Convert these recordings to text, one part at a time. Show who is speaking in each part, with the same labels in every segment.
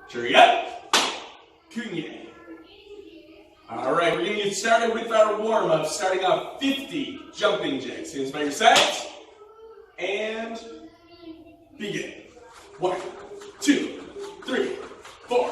Speaker 1: Cherry up. Kunye. All right, we're going to get started with our warm-up, starting off 50 jumping jacks. Hands by your sides. And begin. 1, 2, 3, 4,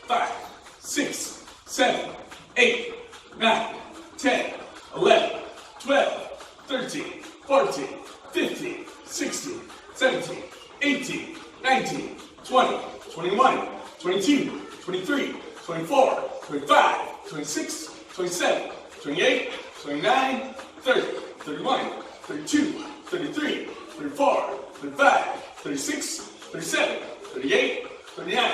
Speaker 1: 5, 6, 7, 8, 9, 10, 11, 12, 13, 14, 15, 16, 17, 18, 19, 20, 21, 22, 23, 24, 25, 26, 27, 28, 29, 30, 31, 32, 33, 34, 35, 36, 37, 38, 39,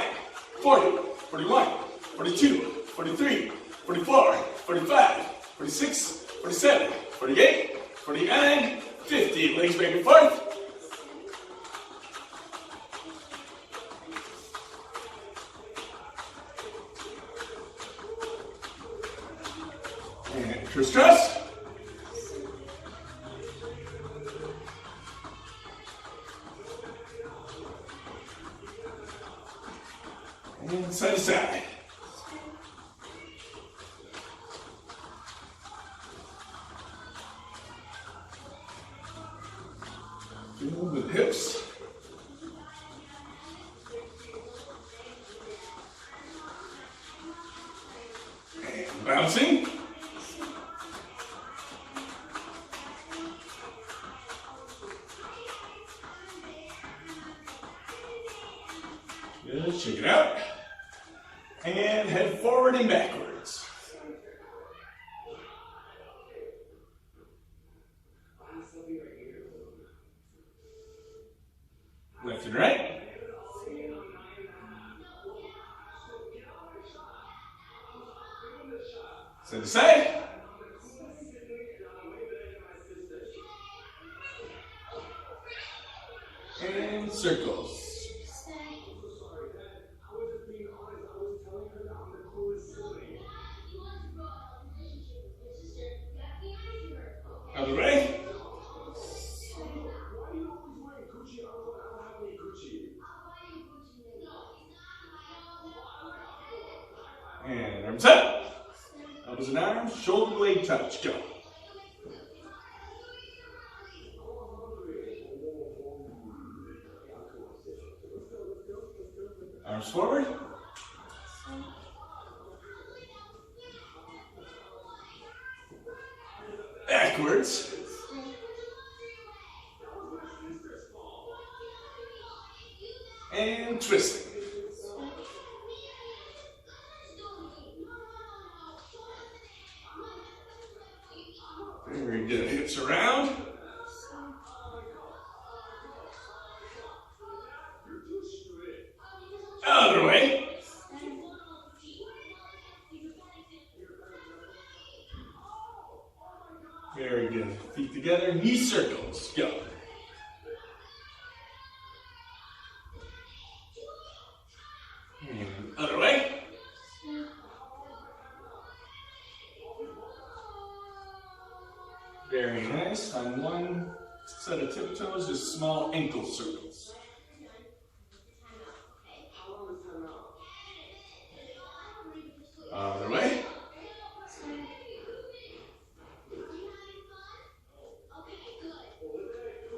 Speaker 1: 40, 41, 42, 43, 44, 45, 46, 47, 48, 49, 50. Legs back and forth. And crisscross. And side to side. Feel the hips. And bouncing. Good, shake it out. And head forward and backwards. Left and right. Side to side. And circles. Other way. And arms up. Elbows and arms, shoulder blade touch. Go. Arms forward. Backwards. And twisting. Very good. Hips around. Other way. Very good. Feet together, knee circles. Go. And other way. Very nice. On one set of tiptoes, just small ankle circles. Other way.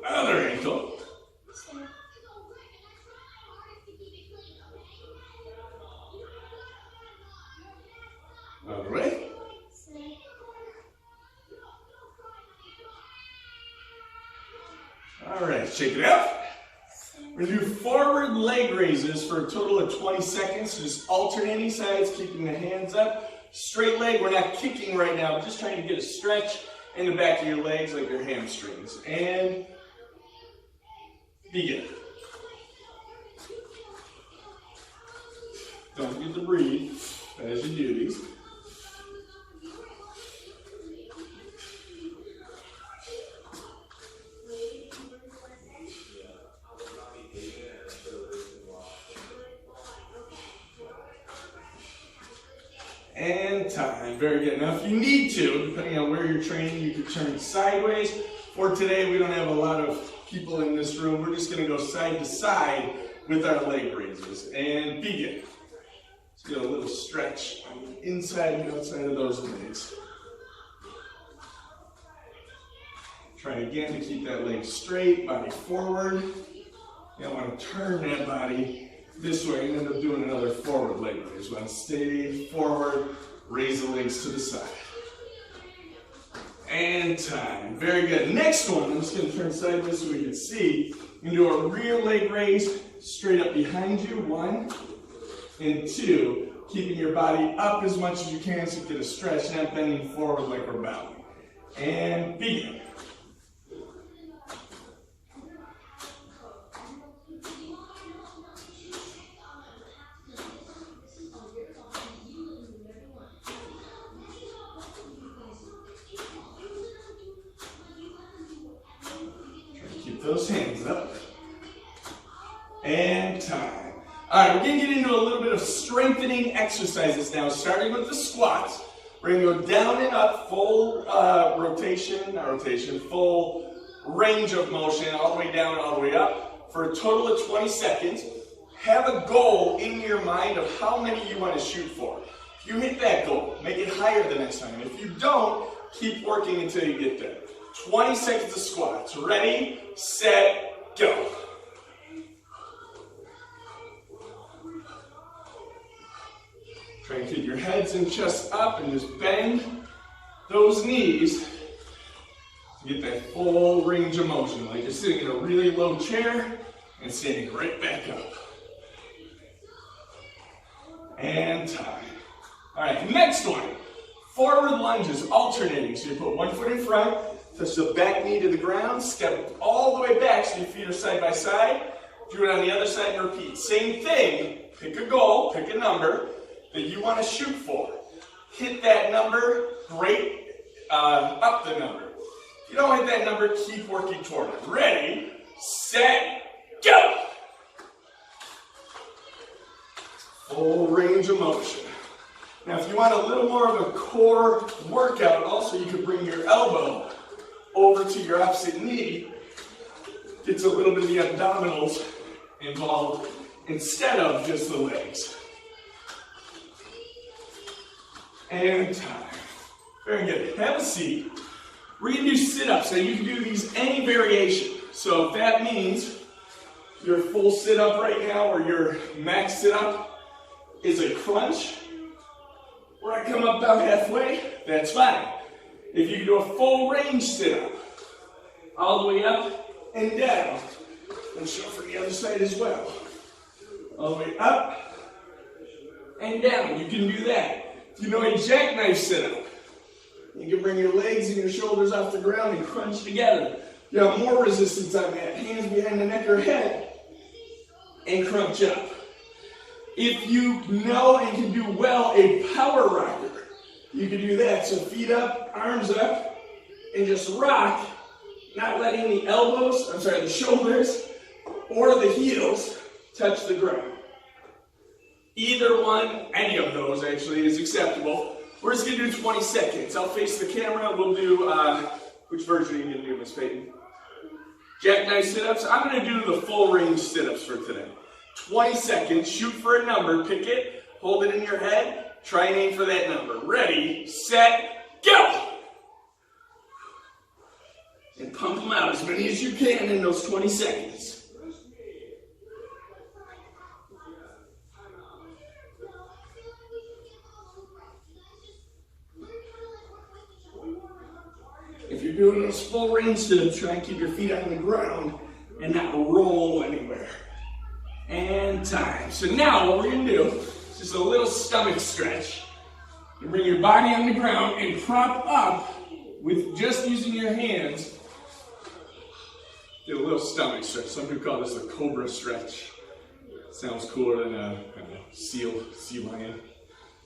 Speaker 1: Other ankle. Other way. All right, shake it out. We're going to do forward leg raises for a total of 20 seconds. Just alternating sides, keeping the hands up. Straight leg, we're not kicking right now, just trying to get a stretch in the back of your legs like your hamstrings. And begin. Don't forget to breathe as you do these. And time. Very good. Now, if you need to, depending on where you're training, you can turn sideways. For today, we don't have a lot of people in this room. We're just going to go side to side with our leg raises. And begin. Let's get a little stretch on the inside and outside of those legs. Try again to keep that leg straight, body forward. You don't want to turn that body this way and end up doing another forward leg raise. You want to stay forward, raise the legs to the side. And time. Very good. Next one, I'm just going to turn sideways so we can see. You can do a rear leg raise straight up behind you. 1 and 2. Keeping your body up as much as you can so you get a stretch, not bending forward like we're bowing. And begin. Those hands up. And time. All right, we're going to get into a little bit of strengthening exercises now, starting with the squats. We're going to go down and up, full full range of motion, all the way down and all the way up, for a total of 20 seconds. Have a goal in your mind of how many you want to shoot for. If you hit that goal, make it higher the next time. If you don't, keep working until you get there. 20 seconds of squats. Ready, set, go. Try and keep your heads and chest up and just bend those knees to get that full range of motion. Like you're sitting in a really low chair and standing right back up. And time. All right, next one. Forward lunges, alternating. So you put one foot in front, touch the back knee to the ground, step all the way back so your feet are side by side. Do it on the other side and repeat. Same thing, pick a goal, pick a number that you want to shoot for. Hit that number, great, up the number. If you don't hit that number, keep working toward it. Ready, set, go! Full range of motion. Now if you want a little more of a core workout, also you could bring your elbow over to your opposite knee. Gets a little bit of the abdominals involved instead of just the legs. And time. Very good. Have a seat. We're going to do sit-ups. Now you can do these any variation. So if that means your full sit-up right now or your max sit-up is a crunch, where I come up about halfway, that's fine. If you can do a full range sit-up, all the way up and down, and show for the other side as well. All the way up and down, you can do that. If you know a jackknife sit-up, you can bring your legs and your shoulders off the ground and crunch together. You have more resistance on that. Hands behind the neck or head, and crunch up. If you know and can do well a power rocker, you can do that. So feet up, arms up, and just rock, not letting the shoulders or the heels touch the ground. Either one, any of those actually, is acceptable. We're just going to do 20 seconds. I'll face the camera. We'll do, which version are you going to do, Miss Peyton? Jackknife sit-ups. I'm going to do the full range sit-ups for today. 20 seconds, shoot for a number, pick it, hold it in your head, try and aim for that number. Ready, set, go! And pump them out as many as you can in those 20 seconds. If you're doing those full range sit-ups, try and keep your feet on the ground and not roll anywhere. And time. So now what we're going to do is just a little stomach stretch. You bring your body on the ground and prop up with just using your hands. Get a little stomach stretch. Some people call this a cobra stretch. Sounds cooler than a sea lion.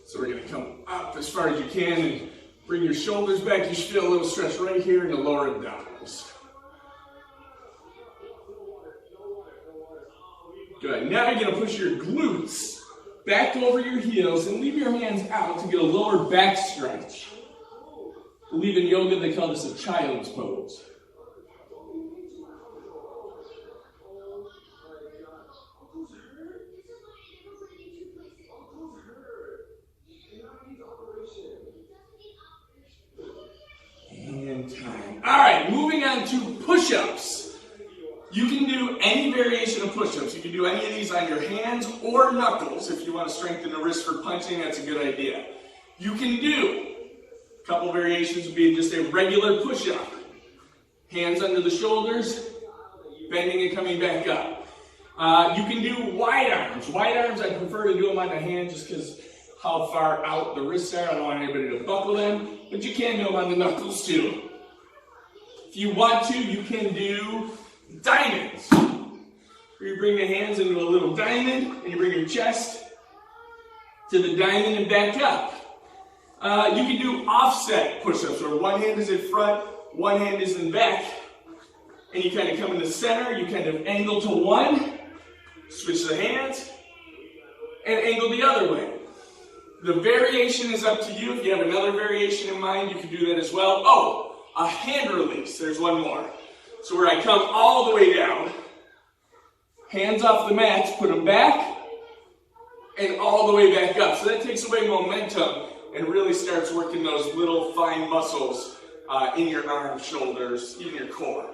Speaker 1: So we're going to come up as far as you can and bring your shoulders back. You should feel a little stretch right here in the lower abdominals. Good. Now you're going to push your glutes back over your heels and leave your hands out to get a lower back stretch. I believe in yoga they call this a child's pose. push-ups. You can do any variation of push-ups. You can do any of these on your hands or knuckles. If you want to strengthen the wrist for punching, that's a good idea. You can do, a couple variations would be just a regular push-up. Hands under the shoulders, bending and coming back up. You can do wide arms. Wide arms, I prefer to do them on the hand just because how far out the wrists are. I don't want anybody to buckle them, but you can do them on the knuckles too. If you want to, you can do diamonds. Where you bring the hands into a little diamond and you bring your chest to the diamond and back up. You can do offset push-ups where one hand is in front, one hand is in back, and you kind of come in the center, you kind of angle to one, switch the hands, and angle the other way. The variation is up to you. If you have another variation in mind, you can do that as well. Oh, a hand release. There's one more. So where I come all the way down, hands off the mat, put them back, and all the way back up. So that takes away momentum and really starts working those little fine muscles in your arms, shoulders, even your core.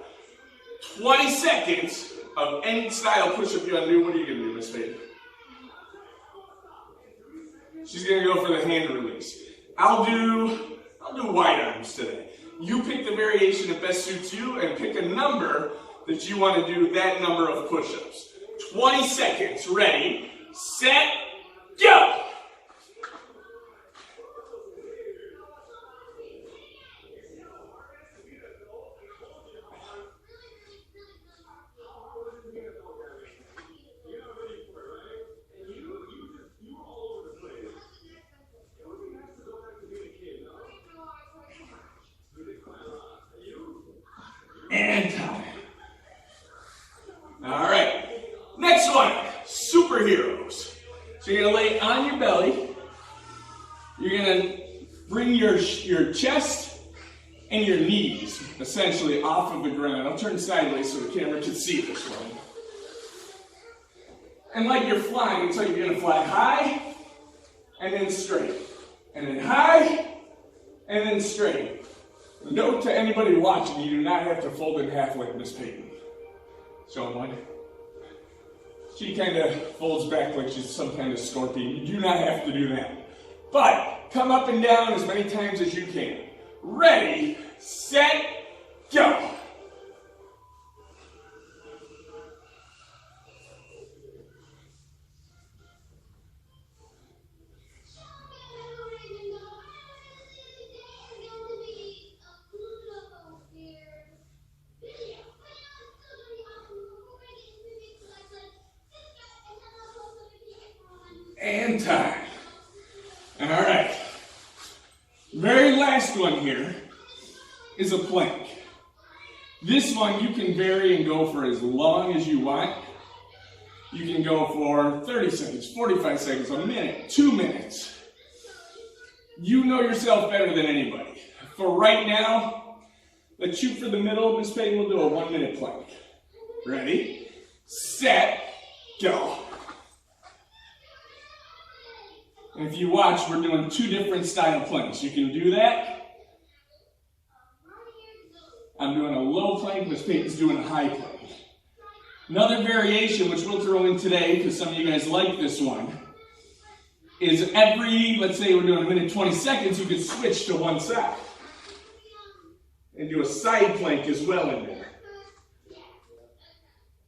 Speaker 1: 20 seconds of any style push-up you want to do. What are you going to do, Miss Faith? She's going to go for the hand release. I'll do wide arms today. You pick the variation that best suits you and pick a number that you want to do that number of push-ups. 20 seconds. Ready, set, go! And time. All right. Next one, superheroes. So you're going to lay on your belly. You're going to bring your chest and your knees essentially off of the ground. I'll turn sideways so the camera can see this one. And like you're flying, so you're going to fly high and then straight. And then high and then straight. Note to anybody watching, you do not have to fold in half like Miss Peyton. Show them one. She kind of folds back like she's some kind of scorpion. You do not have to do that. But come up and down as many times as you can. Ready, set, go. And time. All right. Very last one here is a plank. This one you can vary and go for as long as you want. You can go for 30 seconds, 45 seconds, a minute, 2 minutes. You know yourself better than anybody. For right now, let's shoot for the middle. Miss Peyton will do a 1 minute plank. Ready, set, go. And if you watch, we're doing 2 different style planks. You can do that. I'm doing a low plank, Miss Peyton's doing a high plank. Another variation, which we'll throw in today, because some of you guys like this one, is let's say we're doing a minute 20 seconds, you can switch to one side. And do a side plank as well in there.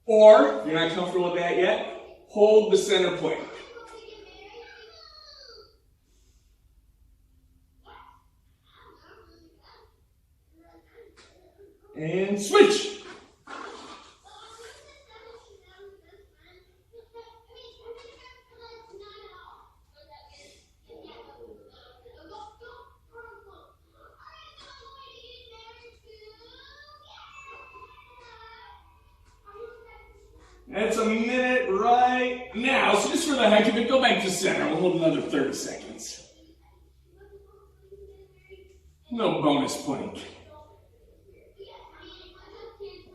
Speaker 1: Or, if you're not comfortable with that yet, hold the center plank. And switch. That's a minute right now. So just for the heck of it, go back to center. We'll hold another 30 seconds. No bonus plank.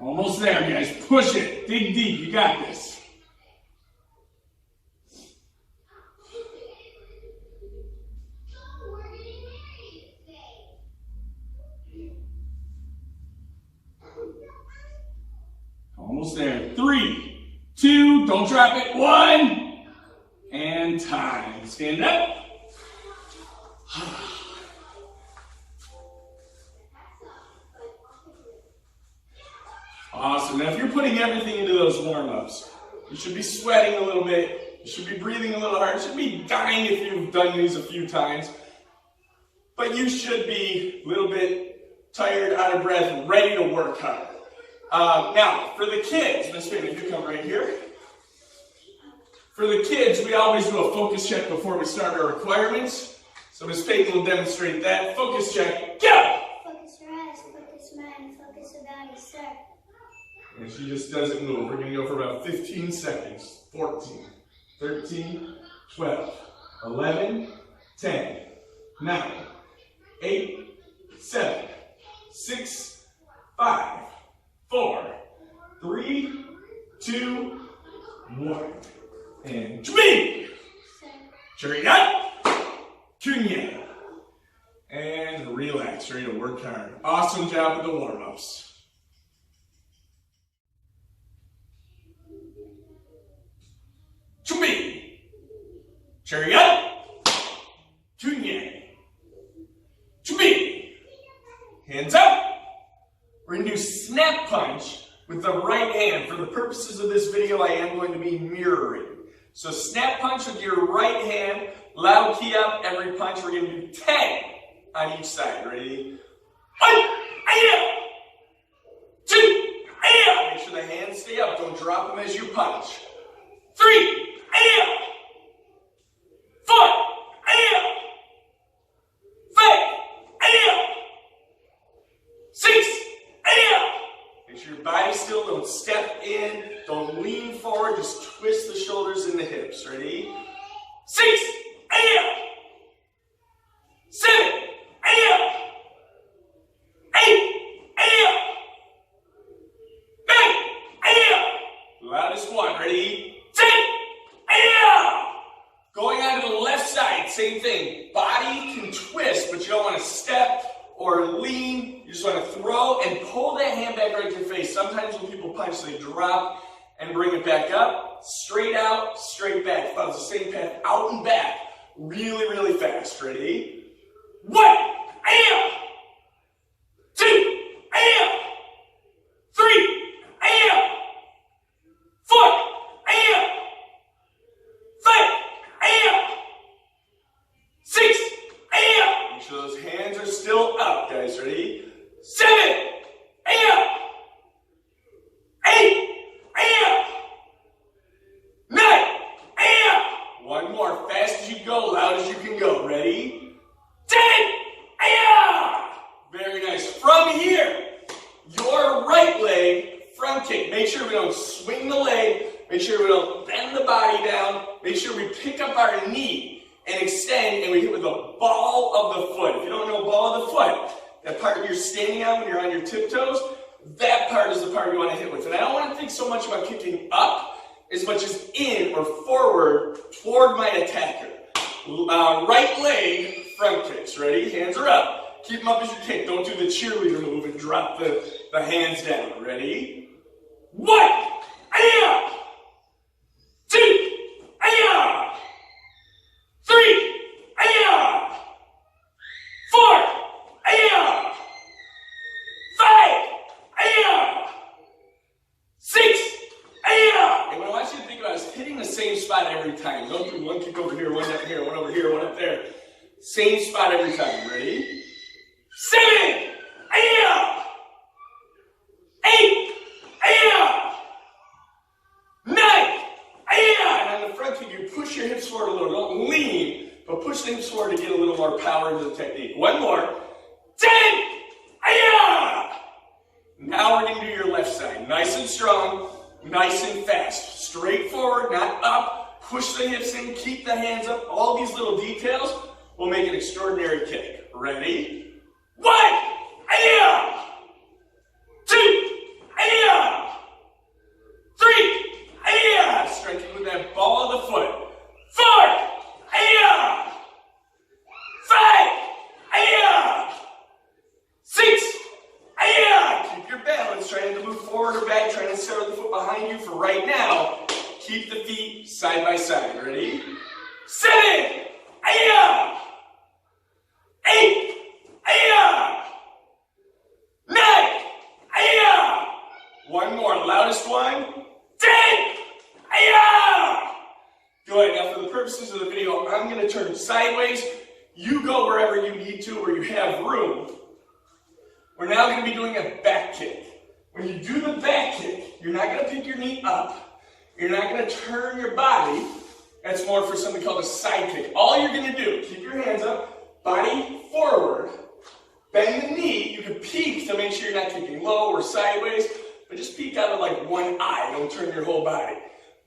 Speaker 1: Almost there, guys. Push it. Dig deep. You got this. Almost there. 3, 2, don't drop it. 1, and time. Stand up. Awesome. Now, if you're putting everything into those warm-ups, you should be sweating a little bit. You should be breathing a little hard. You should be dying if you've done these a few times. But you should be a little bit tired, out of breath, ready to work hard. Now, for the kids, Miss Payne, if you come right here. For the kids, we always do a focus check before we start our requirements. So Miss Payton will demonstrate that. Focus check, go!
Speaker 2: Focus your eyes, focus mind, focus your body, start.
Speaker 1: And she just doesn't move. We're going to go for about 15 seconds. 14, 13, 12, 11, 10, 9, 8, 7, 6, 5, 4, 3, 2, 1. And Jimmy! Cherry up! Kunya! And relax, ready to work hard. Awesome job with the warm-ups. Jimmy! Cherry up! Kunya! Jimmy! Hands up! We're going to do snap punch with the right hand. For the purposes of this video, I am going to be mirroring. So snap punch with your right hand, loud key up, every punch. We're going to do 10 on each side. Ready? 1, 2, make sure the hands stay up. Don't drop them as you punch. 3, 4, 5, 6, make sure your body's still. Don't step in. Don't lean forward. Just twist the shoulders and the hips. Ready? 6, 7, 8, 9, loudest one. Ready? 10, going on to the left side. Same thing. Body can twist, but you don't want to step or lean. You just want to throw and pull that hand back right to your face. Sometimes when people punch, they drop and bring it back up. Straight out, straight back. Follow the same path, out and back. Really, really fast. Ready? 1, 2, 3, 4, 5, 6, make sure those hands are still up, guys. Ready? 7, 8, 9, one more. Fast as you go, loud as you can go. Ready? 10, very nice. From here, your right leg, front kick. Make sure we don't swing the leg. Make sure we don't bend the body down. Make sure we pick up our knee and extend, and we hit with the ball of the foot. If you don't know ball of the foot, that part you're standing on when you're on your tiptoes, that part is the part you want to hit with. And I don't want to think so much about kicking up as much as in or forward toward my attacker. Right leg, front kicks. Ready? Hands are up. Keep them up as you kick. Don't do the cheerleader move and drop the hands down. Ready? 1, 2, 3, 4, 5, 6, and what I want you to think about is hitting the same spot every time. Don't do one kick over here, one up here, one over here, one up there. Same spot every time. Ready? 7, 8, 9, and on the front kick, you push your hips forward a little. Don't lean, but push the hips forward to get a little more power into the technique. One more. 10, now we're going to do your left side. Nice and strong, nice and fast. Straight forward, not up. Push the hips in, keep the hands up. All these little details will make an extraordinary kick. Ready? 1, 2, 3, striking with that ball of the foot. 4, 5, 6, keep your balance. Trying to move forward or back. Trying to start with the foot behind. feet side by side. Ready? 7, 8, 8, 9, 8. One more, loudest one. 10, 8. Good. Now, for the purposes of the video, I'm going to turn sideways. You go wherever you need to, where you have room. We're now going to be doing a back kick. When you do the back kick, you're not going to pick your knee up. You're not going to turn your body. That's more for something called a side kick. All you're going to do, keep your hands up, body forward, bend the knee. You can peek to make sure you're not kicking low or sideways, but just peek out of like one eye. Don't turn your whole body.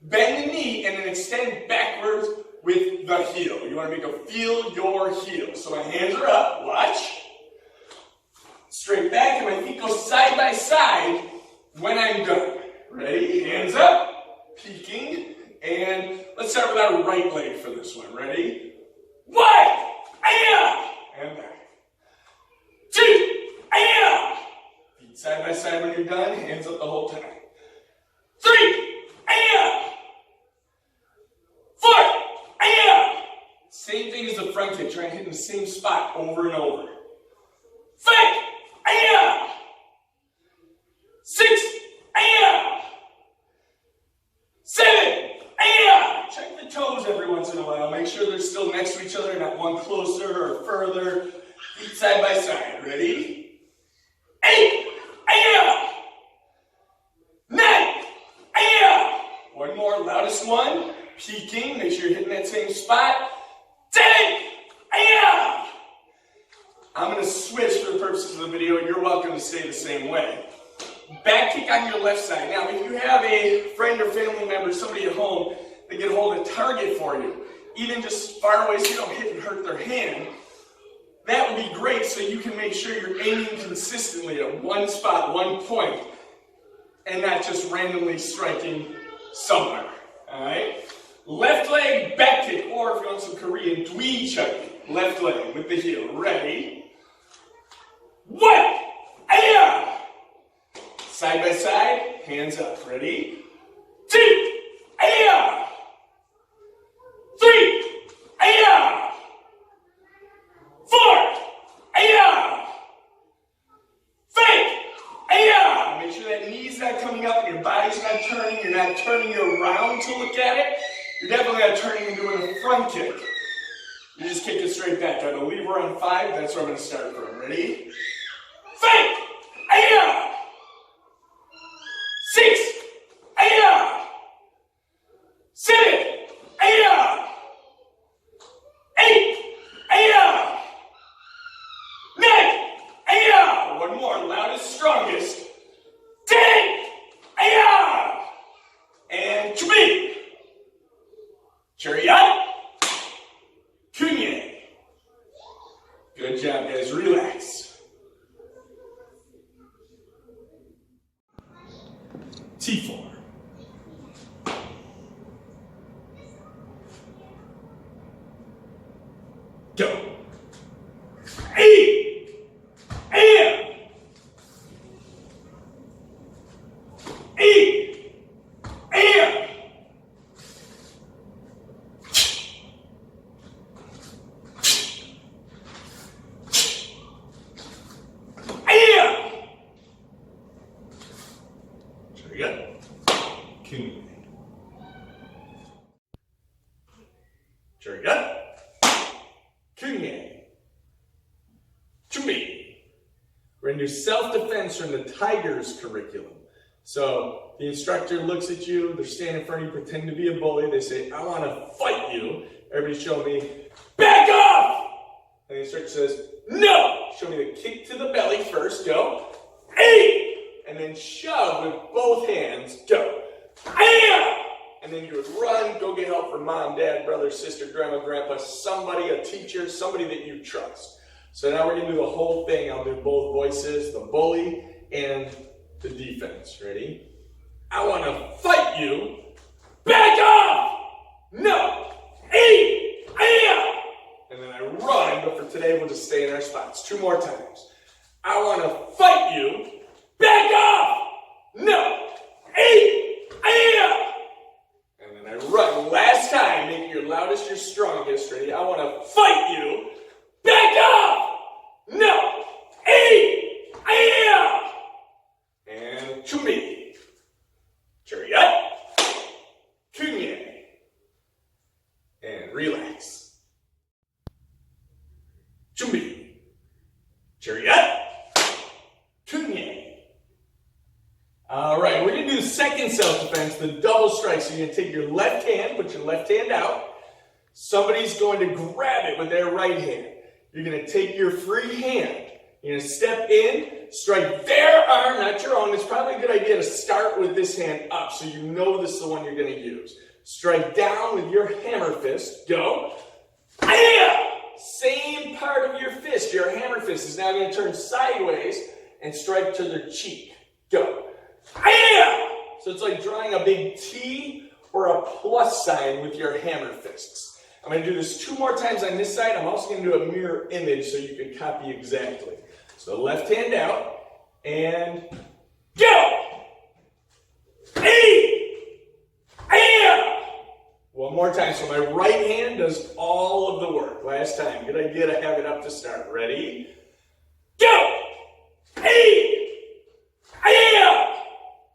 Speaker 1: Bend the knee and then extend backwards with the heel. You want to make a feel your heel. So my hands are up. Watch. Straight back, and my feet go side by side when I'm done. Ready? Hands up. Peeking. And let's start with our right leg for this one. Ready? 1, and back. 2, feet side by side when you're done. Hands up the whole time. 3, 4, same thing as the front kick. Try and hit in the same spot over and over. 5, 6, 7, check the toes every once in a while. Make sure they're still next to each other, not one closer or further. Feet side by side. Ready? 8, 9, one more, loudest one. Peeking. Make sure you're hitting that same spot. 10, I'm going to switch for the purposes of the video. You're welcome to stay the same way. Back kick on your left side. Now, if you have a friend or family member, somebody at home that can hold a target for you, even just far away so you don't hit and hurt their hand, that would be great so you can make sure you're aiming consistently at one spot, one point, and not just randomly striking somewhere. Alright? Left leg back kick, or if you want some Korean, dwi chuk. Left leg with the heel. Ready? 1, side by side, hands up. Ready? 2, 3, 4, 5, make sure that knee's not coming up and your body's not turning. You're not turning you around to look at it. You're definitely not turning and doing a front kick. You just kick it straight back. I believe we're on 5. That's where I'm going to start from. Ready? 5, 6, 7, 8, 9, one more, loudest, strongest. 10, and chubi. Chariot. Kunye. Good job, guys. Relax. T4. Go. E. A. E. A. We're going to do self-defense from the Tigers curriculum. So the instructor looks at you, they're standing in front of you, pretend to be a bully. They say, I want to fight you. Everybody show me, back off! And the instructor says, no! Show me the kick to the belly first, go. Hey! And then shove with both hands, go. Hey! And then you would run, go get help from mom, dad, brother, sister, grandma, grandpa, somebody, a teacher, somebody that you trust. So now we're going to do the whole thing. I'll do both voices, the bully and the defense. Ready? I want to fight you. Back off! No! Hey! Hey! And then I run, but for today we'll just stay in our spots. 2 more times. I want to fight you. Back off! No! Hey! Hey! And then I run your loudest, your strongest. Ready? I want to fight you. Back off! No! Hey! Yeah! And chumbi. Chariot. Kunye. And relax. Chumbi. Chariot. Kunye. All right, we're going to do the second self-defense, the double strike. So you're going to take your left hand, put your left hand out. Somebody's going to grab it with their right hand. You're going to take your free hand. You're going to step in, strike their arm, not your own. It's probably a good idea to start with this hand up so you know this is the one you're going to use. Strike down with your hammer fist. Go. Same part of your fist. Your hammer fist is now going to turn sideways and strike to their cheek. Go. So it's like drawing a big T or a plus sign with your hammer fists. I'm going to do this 2 more times on this side. I'm also going to do a mirror image so you can copy exactly. So left hand out and go! One more time. So my right hand does all of the work. Last time. Good idea to have it up to start. Ready? Go!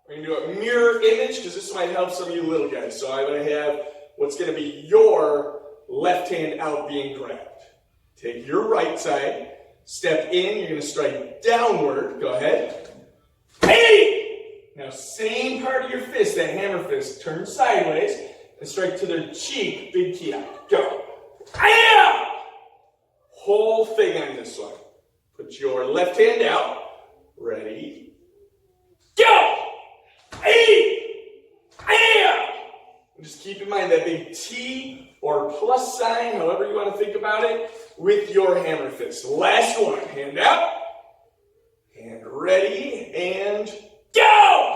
Speaker 1: We're going to do a mirror image because this might help some of you little guys. So I'm going to have what's going to be your left hand out being grabbed. Take your right side, step in, you're going to strike downward. Go ahead. Now same part of your fist, that hammer fist, turn sideways and strike to their cheek, big key out. Go. Whole thing on this one. Put your left hand out. Ready? Go! And just keep in mind that big T or plus sign, however you want to think about it, with your hammer fist. Last one. Hand out. Hand ready. And go!